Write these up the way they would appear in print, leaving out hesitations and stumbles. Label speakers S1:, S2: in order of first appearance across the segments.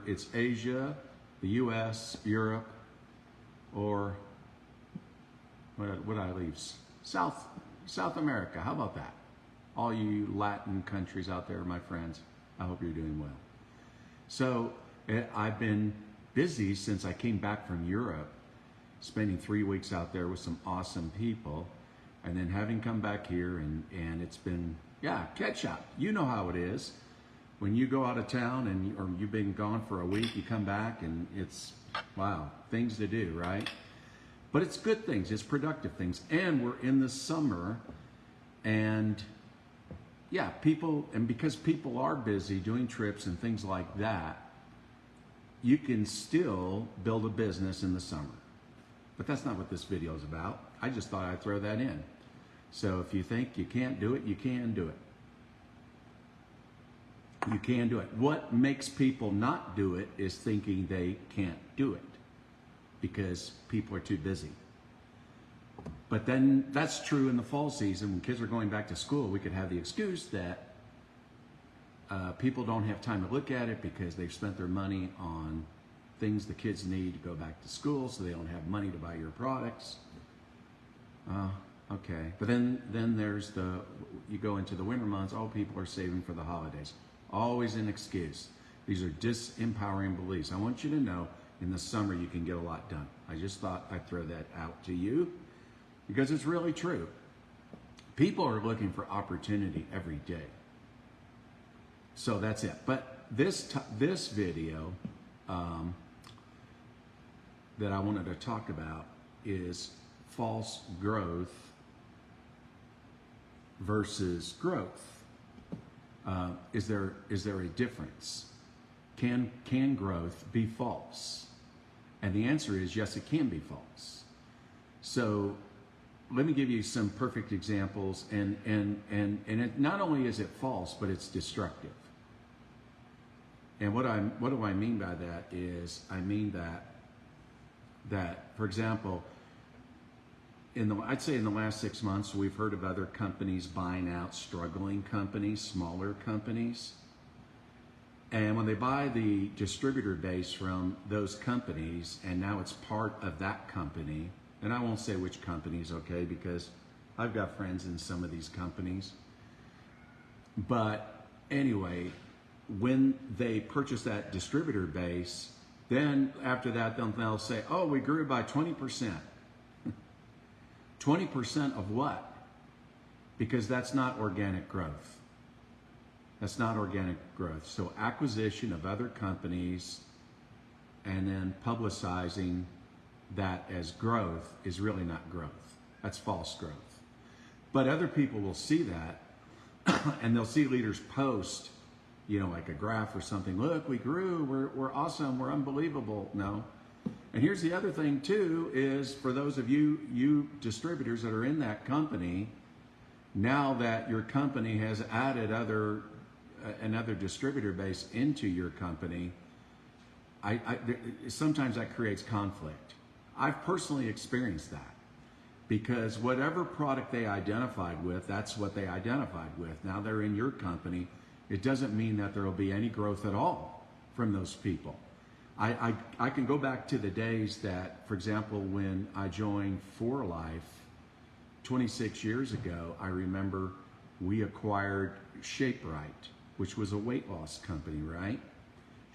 S1: it's Asia, the US, Europe, or what did I leave? South America. How about that? All you Latin countries out there, my friends, I hope you're doing well. So I've been busy since I came back from Europe, spending 3 weeks out there with some awesome people, and then having come back here, and it's been, yeah, catch up. You know how it is. When you go out of town or you've been gone for a week, you come back and it's, wow, things to do, right? But it's good things, it's productive things. And we're in the summer, and yeah, because people are busy doing trips and things like that, you can still build a business in the summer. But that's not what this video is about. I just thought I'd throw that in. So if you think you can't do it, you can do it. You can do it. What makes people not do it is thinking they can't do it because people are too busy. But then that's true in the fall season. When kids are going back to school, we could have the excuse that people don't have time to look at it because they've spent their money on things the kids need to go back to school, so they don't have money to buy your products. Okay. But then there's you go into the winter months, oh, people are saving for the holidays. Always an excuse. These are disempowering beliefs. I want you to know in the summer you can get a lot done. I just thought I'd throw that out to you because it's really true. People are looking for opportunity every day. So that's it. But this video that I wanted to talk about is false growth versus growth. Is there a difference? Can growth be false? And the answer is yes, it can be false. So let me give you some perfect examples. And it, not only is it false, but it's destructive. And what do I mean by that is, I mean that for example, I'd say in the last 6 months, we've heard of other companies buying out struggling companies, smaller companies. And when they buy the distributor base from those companies, and now it's part of that company, and I won't say which companies, okay, because I've got friends in some of these companies. But anyway, when they purchase that distributor base, then after that, they'll say, oh, we grew by 20%. 20% of what? Because that's not organic growth. That's not organic growth. So acquisition of other companies and then publicizing that as growth is really not growth. That's false growth. But other people will see that and they'll see leaders post, like a graph or something. Look, we grew, we're awesome, we're unbelievable. No. And here's the other thing too, is for those of you distributors that are in that company, now that your company has added another distributor base into your company, sometimes that creates conflict. I've personally experienced that because whatever product they identified with, that's what they identified with. Now they're in your company. It doesn't mean that there will be any growth at all from those people. I can go back to the days that, for example, when I joined For Life 26 years ago, I remember we acquired ShapeRite, which was a weight loss company, right?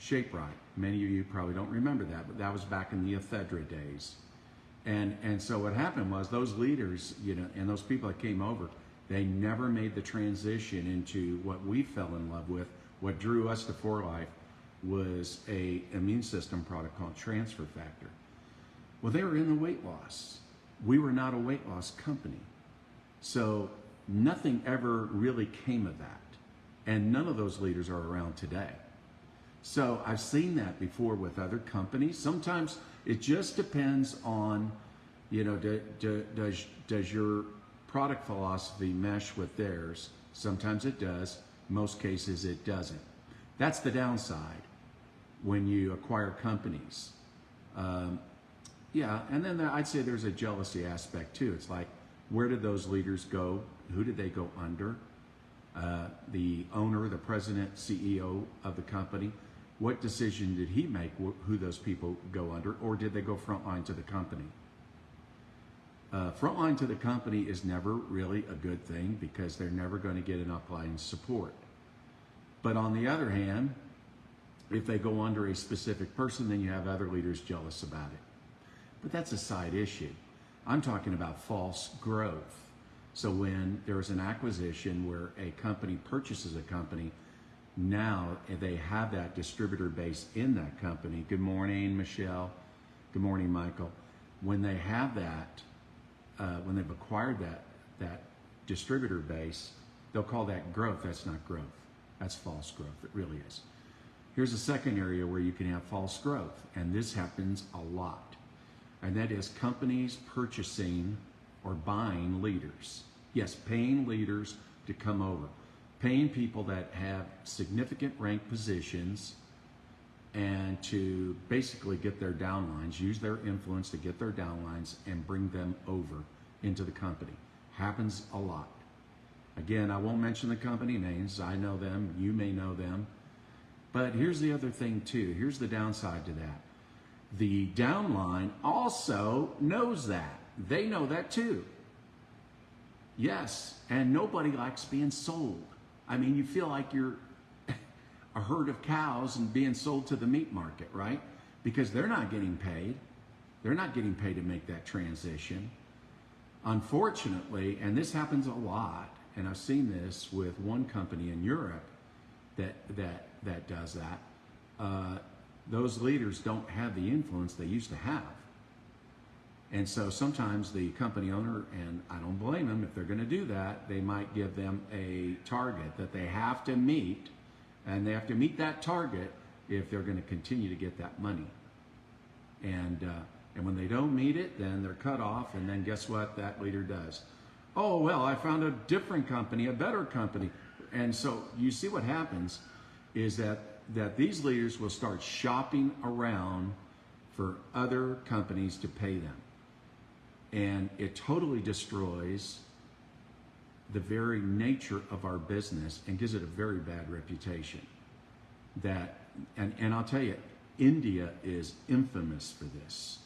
S1: ShapeRite. Many of you probably don't remember that, but that was back in the ephedra days. And so what happened was those leaders, and those people that came over, they never made the transition into what we fell in love with. What drew us to For Life was a immune system product called Transfer Factor. Well, they were in the weight loss. We were not a weight loss company. So nothing ever really came of that. And none of those leaders are around today. So I've seen that before with other companies. Sometimes it just depends on, does your product philosophy mesh with theirs? Sometimes it does. Most cases it doesn't. That's the downside when you acquire companies. And then I'd say there's a jealousy aspect too. It's like, where did those leaders go? Who did they go under? The owner, the president, CEO of the company, what decision did he make who those people go under, or did they go frontline to the company? Frontline to the company is never really a good thing because they're never going to get an upline support. But on the other hand, if they go under a specific person, then you have other leaders jealous about it. But that's a side issue. I'm talking about false growth. So when there's an acquisition where a company purchases a company, now they have that distributor base in that company. Good morning, Michelle. Good morning, Michael. When they have that, when they've acquired that distributor base, they'll call that growth. That's not growth. That's false growth. It really is. Here's a second area where you can have false growth, and this happens a lot. And that is companies purchasing or buying leaders. Yes, paying leaders to come over. Paying people that have significant rank positions and to basically get their downlines, use their influence to get their downlines and bring them over into the company. Happens a lot. Again, I won't mention the company names. I know them. You may know them. But here's the other thing too. Here's the downside to that. The downline also knows that. They know that too. Yes, and nobody likes being sold. I mean, you feel like you're a herd of cows and being sold to the meat market, right? Because they're not getting paid. They're not getting paid to make that transition. Unfortunately, and this happens a lot, and I've seen this with one company in Europe that does that. Those leaders don't have the influence they used to have. And so sometimes the company owner, and I don't blame them if they're going to do that, they might give them a target that they have to meet, and they have to meet that target if they're going to continue to get that money. And when they don't meet it, then they're cut off, and then guess what that leader does? Oh, well, I found a different company, a better company. And so you see what happens is that these leaders will start shopping around for other companies to pay them. And it totally destroys the very nature of our business and gives it a very bad reputation. And I'll tell you, India is infamous for this.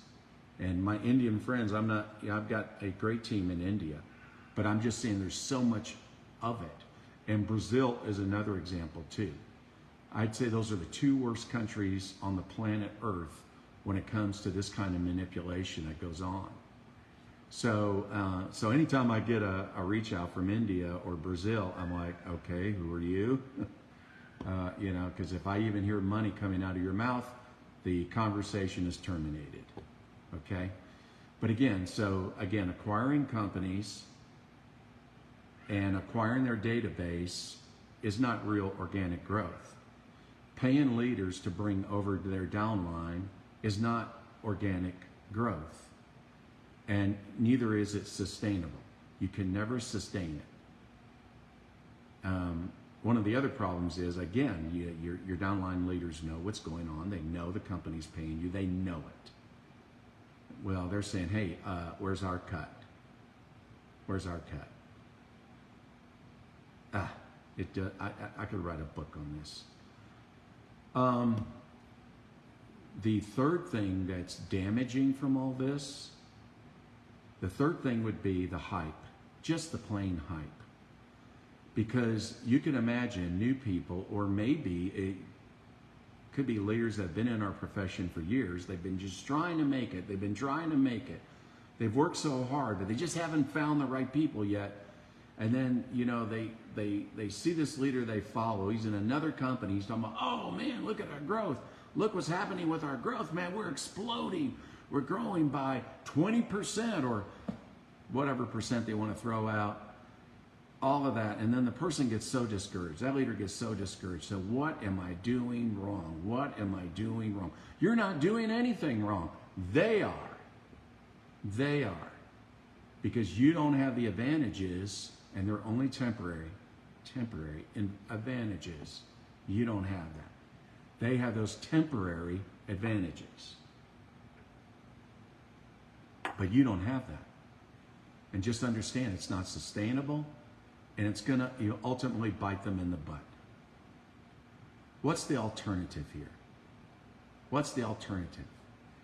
S1: And my Indian friends, I've got a great team in India, but I'm just saying there's so much of it. And Brazil is another example too. I'd say those are the two worst countries on the planet Earth when it comes to this kind of manipulation that goes on. So anytime I get a reach out from India or Brazil, I'm like, okay, who are you? Because if I even hear money coming out of your mouth, the conversation is terminated. Okay? But again, acquiring companies and acquiring their database is not real organic growth. Paying leaders to bring over their downline is not organic growth. And neither is it sustainable. You can never sustain it. One of the other problems is, again, your downline leaders know what's going on. They know the company's paying you. They know it. Well, they're saying, hey, where's our cut? Where's our cut? I could write a book on this. The third thing that's damaging from all this, the third thing would be the hype, just the plain hype. Because you can imagine new people, or maybe it could be leaders that have been in our profession for years. They've been just trying to make it. They've been trying to make it. They've worked so hard, but they just haven't found the right people yet. And then, they see this leader they follow. He's in another company. He's talking about, oh man, look at our growth. Look what's happening with our growth, man. We're exploding. We're growing by 20% or whatever percent they want to throw out. All of that. And then the person gets so discouraged. That leader gets so discouraged. So what am I doing wrong? What am I doing wrong? You're not doing anything wrong. They are. They are. Because you don't have the advantages, and they're only temporary advantages. You don't have that. They have those temporary advantages. But you don't have that. And just understand it's not sustainable, and it's going to ultimately bite them in the butt. What's the alternative here? What's the alternative?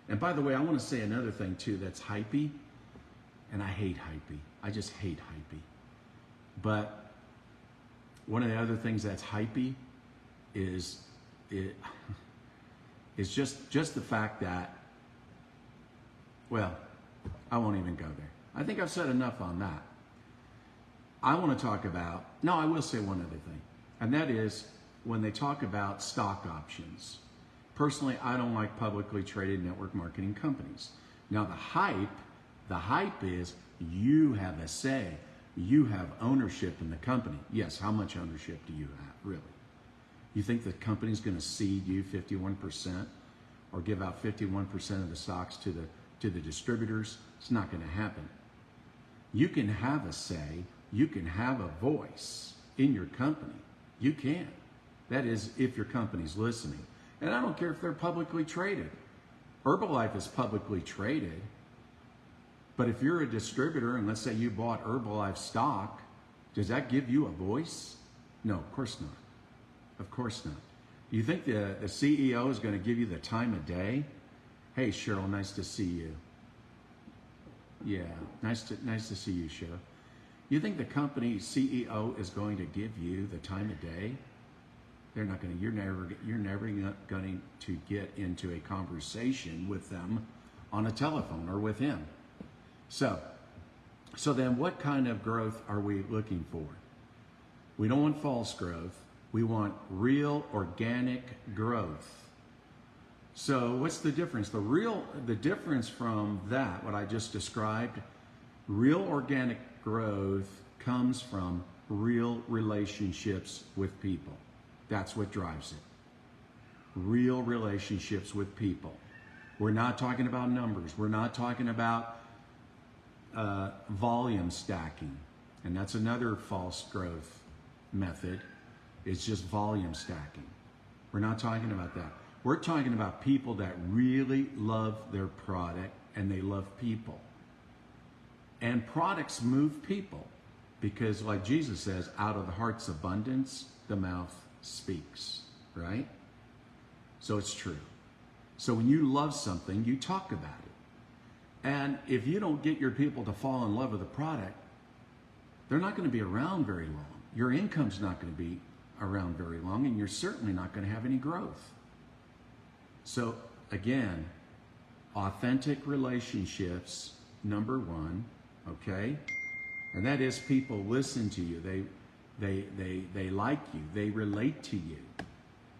S1: And by the way, I want to say another thing too that's hypey, and I hate hypey. I just hate hypey. But one of the other things that's hypey is just the fact that, well, I won't even go there. I think I've said enough on that. I want to talk about, no, I will say one other thing, and that is when they talk about stock options. Personally, I don't like publicly traded network marketing companies. Now the hype is you have a say, you have ownership in the company. Yes, how much ownership do you have, really? You think the company's going to cede you 51% or give out 51% of the stocks to the distributors? It's not going to happen. You can have a say, you can have a voice in your company. You can. That is, if your company's listening. And I don't care if they're publicly traded. Herbalife is publicly traded. But if you're a distributor, and let's say you bought Herbalife stock, does that give you a voice? No, of course not. Of course not. Do you think the CEO is going to give you the time of day? Hey, Cheryl, nice to see you. Yeah, nice to see you, Cheryl. You think the company CEO is going to give you the time of day? They're not going to. You're never going to get into a conversation with them on a telephone or with him. So then, what kind of growth are we looking for? We don't want false growth. We want real organic growth. So what's the difference? The difference from that, what I just described, real organic growth comes from real relationships with people. That's what drives it. Real relationships with people. We're not talking about numbers. We're not talking about volume stacking. And that's another false growth method. It's just volume stacking. We're not talking about that. We're talking about people that really love their product and they love people. And products move people because, like Jesus says, out of the heart's abundance, the mouth speaks, right? So it's true. So when you love something, you talk about it. And if you don't get your people to fall in love with the product, they're not going to be around very long. Your income's not going to be around very long, and you're certainly not going to have any growth. So again, authentic relationships, number one, okay? And that is people listen to you. They like you. They relate to you.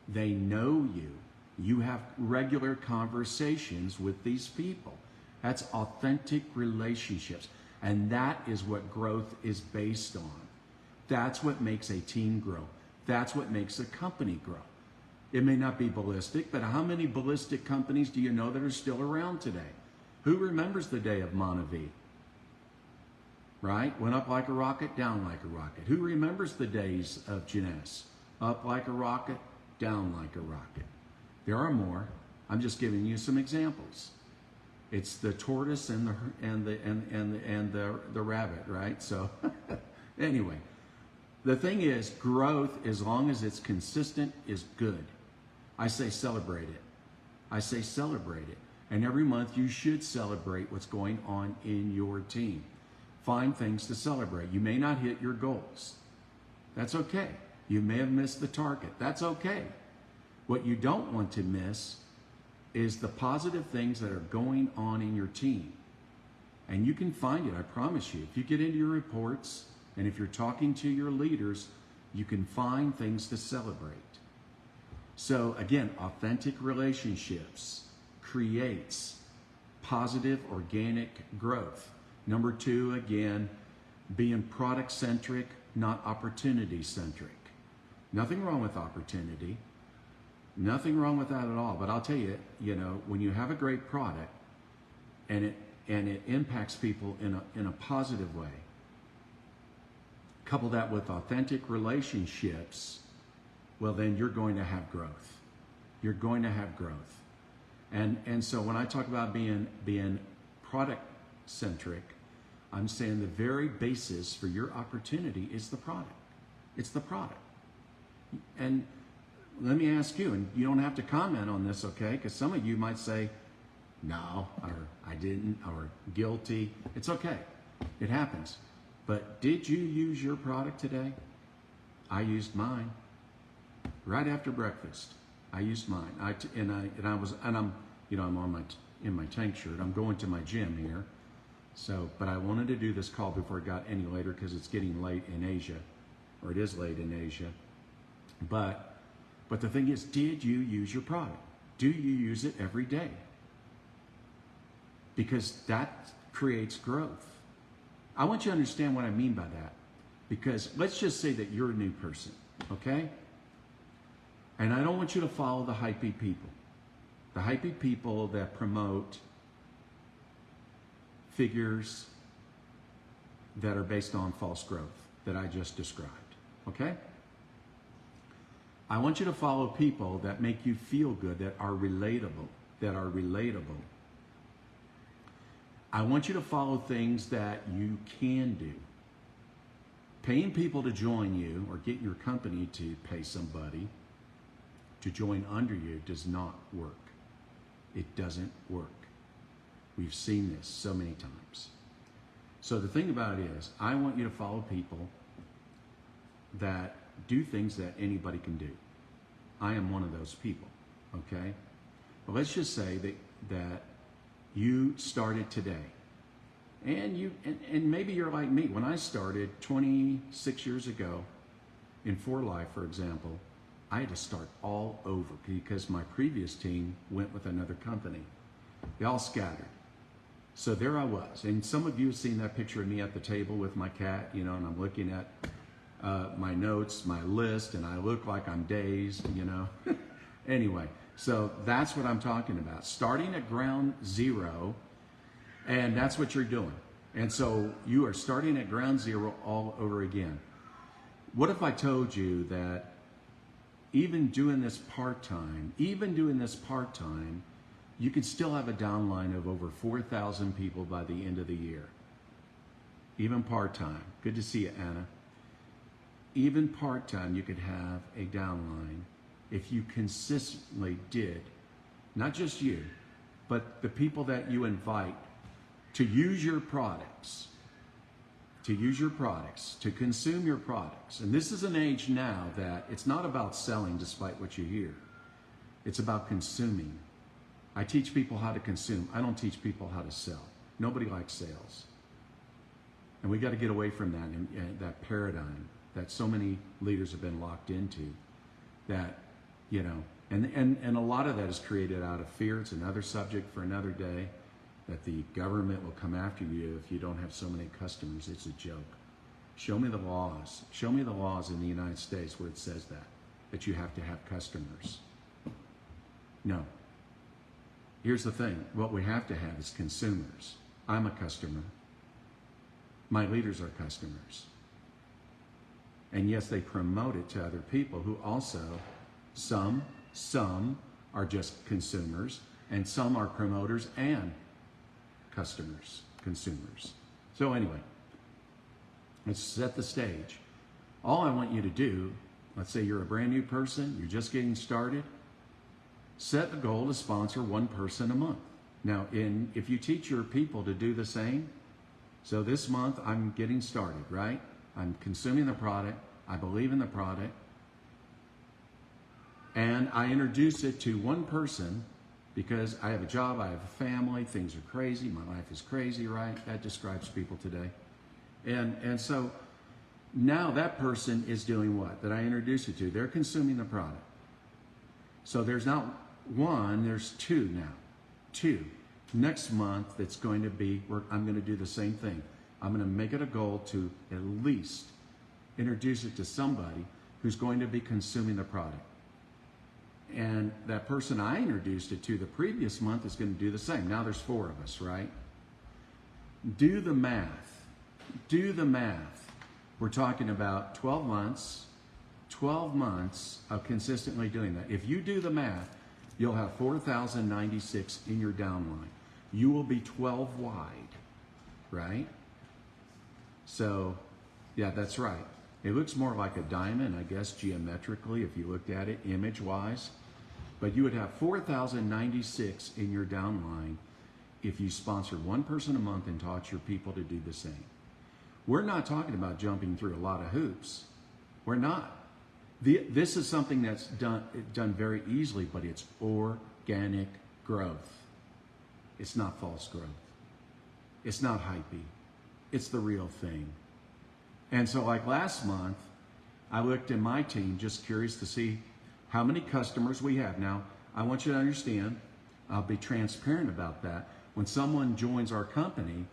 S1: They know you. You have regular conversations with these people. That's authentic relationships. And that is what growth is based on. That's what makes a team grow. That's what makes a company grow. It may not be ballistic, but how many ballistic companies do you know that are still around today? Who remembers the day of Monavie? Right? Went up like a rocket, down like a rocket. Who remembers the days of Jeunesse? Up like a rocket, down like a rocket. There are more. I'm just giving you some examples. It's the tortoise and the rabbit, right? So anyway, the thing is, growth, as long as it's consistent, is good. I say celebrate it. I say celebrate it. And every month you should celebrate what's going on in your team. Find things to celebrate. You may not hit your goals. That's okay. You may have missed the target. That's okay. What you don't want to miss is the positive things that are going on in your team. And you can find it, I promise you. If you get into your reports and if you're talking to your leaders, you can find things to celebrate. So again, authentic relationships creates positive organic growth. Number two, again, being product-centric, not opportunity-centric. Nothing wrong with opportunity. Nothing wrong with that at all. But I'll tell you, when you have a great product and it impacts people in a positive way, couple that with authentic relationships, well, then you're going to have growth. You're going to have growth. And so when I talk about being product-centric, I'm saying the very basis for your opportunity is the product. It's the product. And let me ask you, and you don't have to comment on this, okay? Because some of you might say, no, or I didn't, or guilty. It's okay. It happens. But did you use your product today? I used mine. Right after breakfast, I used mine. I'm in my tank shirt. I'm going to my gym here. So, but I wanted to do this call before it got any later because it's getting late in Asia, or it is late in Asia. But the thing is, did you use your product? Do you use it every day? Because that creates growth. I want you to understand what I mean by that. Because let's just say that you're a new person, okay? And I don't want you to follow the hypey people. The hypey people that promote figures that are based on false growth that I just described, okay? I want you to follow people that make you feel good, that are relatable, I want you to follow things that you can do. Paying people to join you or getting your company to pay somebody to join under you does not work. It doesn't work. We've seen this so many times. So the thing about it is, I want you to follow people that do things that anybody can do. I am one of those people, okay? But let's just say that you started today. And maybe you're like me. When I started 26 years ago in For Life, for example, I had to start all over because my previous team went with another company. They all scattered. So there I was. And some of you have seen that picture of me at the table with my cat, and I'm looking at my notes, my list, and I look like I'm dazed, Anyway, so that's what I'm talking about. Starting at ground zero, and that's what you're doing. And so you are starting at ground zero all over again. What if I told you that even doing this part-time, you could still have a downline of over 4,000 people by the end of the year. Even part-time. Good to see you, Anna. Even part-time, you could have a downline if you consistently did, not just you, but the people that you invite to use your products, to consume your products. And this is an age now that it's not about selling despite what you hear. It's about consuming. I teach people how to consume. I don't teach people how to sell. Nobody likes sales. And we got to get away from that and that paradigm that so many leaders have been locked into, that, and a lot of that is created out of fear. It's another subject for another day, that the government will come after you if you don't have so many customers. It's a joke. Show me the laws. Show me the laws in the United States where it says that you have to have customers. No. Here's the thing. What we have to have is consumers. I'm a customer. My leaders are customers. And yes, they promote it to other people who also, some are just consumers, and some are promoters and consumers. So anyway, let's set the stage. All I want you to do, let's say you're a brand new person, you're just getting started, set a goal to sponsor one person a month. Now, if you teach your people to do the same, so this month I'm getting started, right? I'm consuming the product, I believe in the product, and I introduce it to one person because I have a job, I have a family, things are crazy, my life is crazy, right? That describes people today. And so now that person is doing what? That I introduced it to. They're consuming the product. So there's not one, there's two now. Two. Next month, it's going to be, I'm going to do the same thing. I'm going to make it a goal to at least introduce it to somebody who's going to be consuming the product. And that person I introduced it to the previous month is going to do the same. Now there's 4 of us, right? Do the math. Do the math. We're talking about 12 months of consistently doing that. If you do the math, you'll have 4,096 in your downline. You will be 12 wide, right? So, yeah, that's right. It looks more like a diamond, I guess, geometrically, if you looked at it image-wise. But you would have 4,096 in your downline if you sponsored one person a month and taught your people to do the same. We're not talking about jumping through a lot of hoops. We're not. This is something that's done very easily, but it's organic growth. It's not false growth. It's not hypey. It's the real thing. And so like last month, I looked at my team, just curious to see how many customers we have. Now, I want you to understand, I'll be transparent about that. When someone joins our company,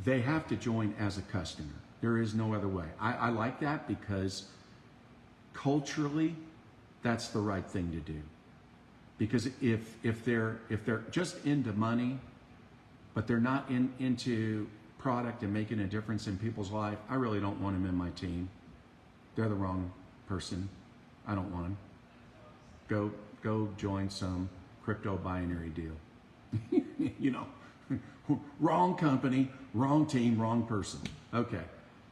S1: they have to join as a customer. There is no other way. I like that because culturally, that's the right thing to do. Because if they're just into money, but they're not into product and making a difference in people's life, I really don't want them in my team. They're the wrong person. I don't want them. Go join some crypto binary deal. You know, wrong company, wrong team, wrong person. Okay,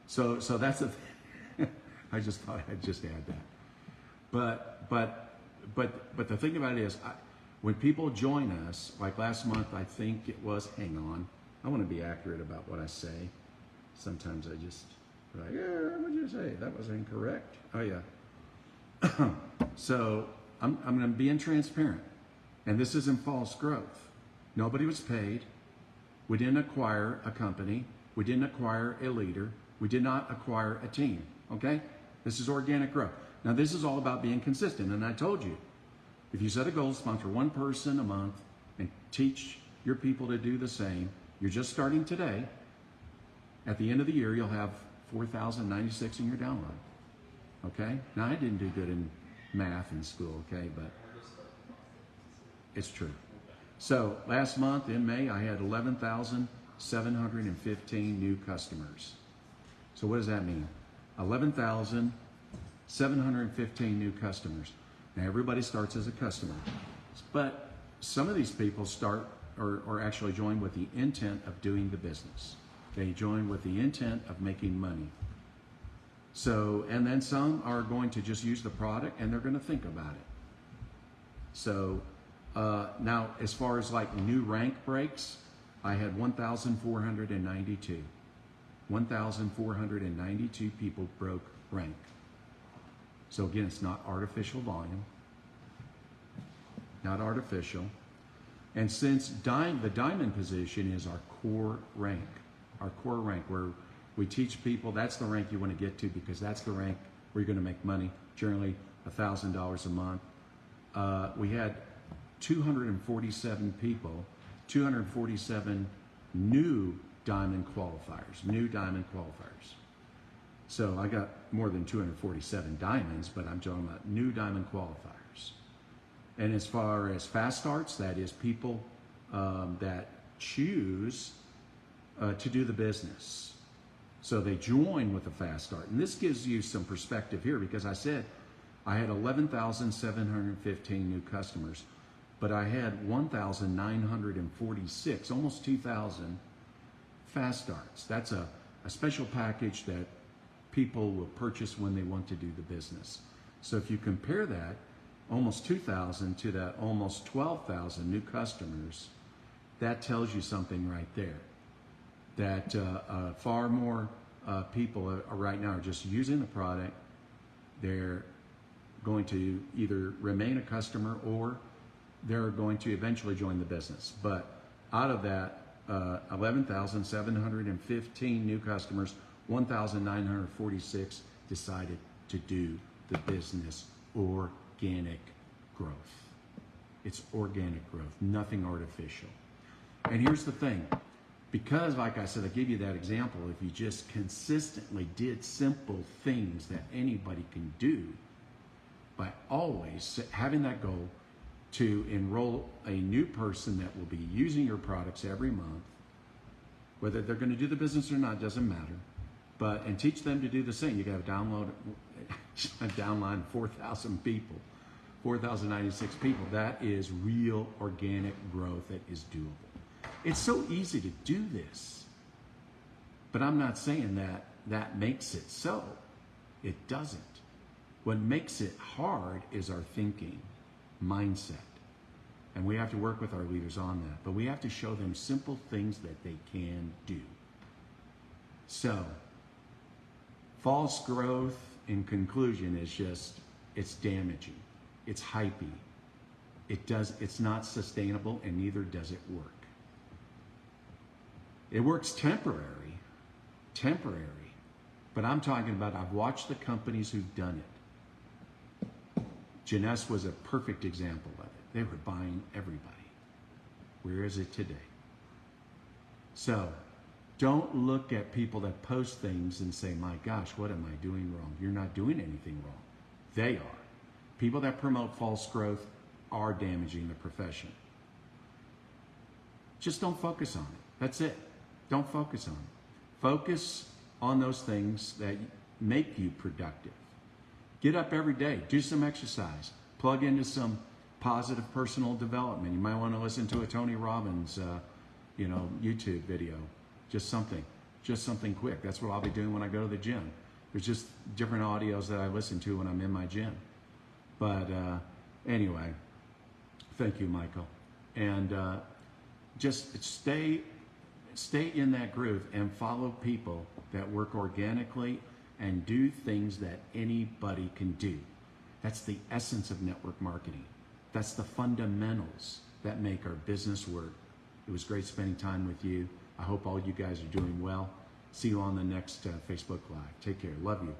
S1: so that's a. I just thought I'd just add that. But the thing about it is, when people join us, like last month, I think it was. Hang on, I want to be accurate about what I say. Sometimes I just like, yeah, what did you say? That was incorrect. Oh yeah. So I'm going to be transparent, and this isn't false growth. Nobody was paid. We didn't acquire a company. We didn't acquire a leader. We did not acquire a team. Okay? This is organic growth. Now, this is all about being consistent. And I told you, if you set a goal to sponsor one person a month and teach your people to do the same, you're just starting today. At the end of the year, you'll have 4,096 in your download. Okay? Now, I didn't do good in math in school, okay? But it's true. So last month in May, I had 11,715 new customers. So what does that mean? 11,715 new customers. Now everybody starts as a customer, but some of these people start or actually join with the intent of doing the business. They join with the intent of making money. So, and then some are going to just use the product and they're going to think about it. So now, as far as like new rank breaks, I had 1,492. 1,492 people broke rank. So again, it's not artificial volume. Not artificial. And since the diamond position is our core rank where we teach people, that's the rank you want to get to because that's the rank where you're going to make money, generally $1,000 a month. We had 247 people, 247 new diamond qualifiers. So I got more than 247 diamonds, but I'm talking about new diamond qualifiers. And as far as fast starts, that is people that choose to do the business. So they join with a fast start. And this gives you some perspective here because I said I had 11,715 new customers, but I had 1,946, almost 2,000 fast starts. That's a special package that people will purchase when they want to do the business. So if you compare that, almost 2,000 to that almost 12,000 new customers, that tells you something right there. That far more people right now are just using the product. They're going to either remain a customer or they're going to eventually join the business. But out of that 11,715 new customers, 1,946 decided to do the business. Organic growth. It's organic growth, nothing artificial. And here's the thing, because like I said, I give you that example, if you just consistently did simple things that anybody can do by always having that goal to enroll a new person that will be using your products every month, whether they're going to do the business or not, doesn't matter, and teach them to do the same. You got to downline 4,000 people, 4,096 people. That is real organic growth that is doable. It's so easy to do this, but I'm not saying that makes it so. It doesn't. What makes it hard is our thinking, mindset. And we have to work with our leaders on that. But we have to show them simple things that they can do. So, false growth, in conclusion, is just, it's damaging. It's hypey. It's not sustainable, and neither does it work. It works temporary. But I'm talking about, I've watched the companies who've done it. Jeunesse was a perfect example of it. They were buying everybody. Where is it today? So, don't look at people that post things and say, my gosh, what am I doing wrong? You're not doing anything wrong. They are. People that promote false growth are damaging the profession. Just don't focus on it. That's it. Don't focus on it. Focus on those things that make you productive. Get up every day. Do some exercise. Plug into some positive personal development. You might want to listen to a Tony Robbins YouTube video. Just something quick. That's what I'll be doing when I go to the gym. There's just different audios that I listen to when I'm in my gym. But anyway, thank you, Michael. And just stay in that groove and follow people that work organically and do things that anybody can do. That's the essence of network marketing. That's the fundamentals that make our business work. It was great spending time with you. I hope all you guys are doing well. See you on the next Facebook Live. Take care. Love you.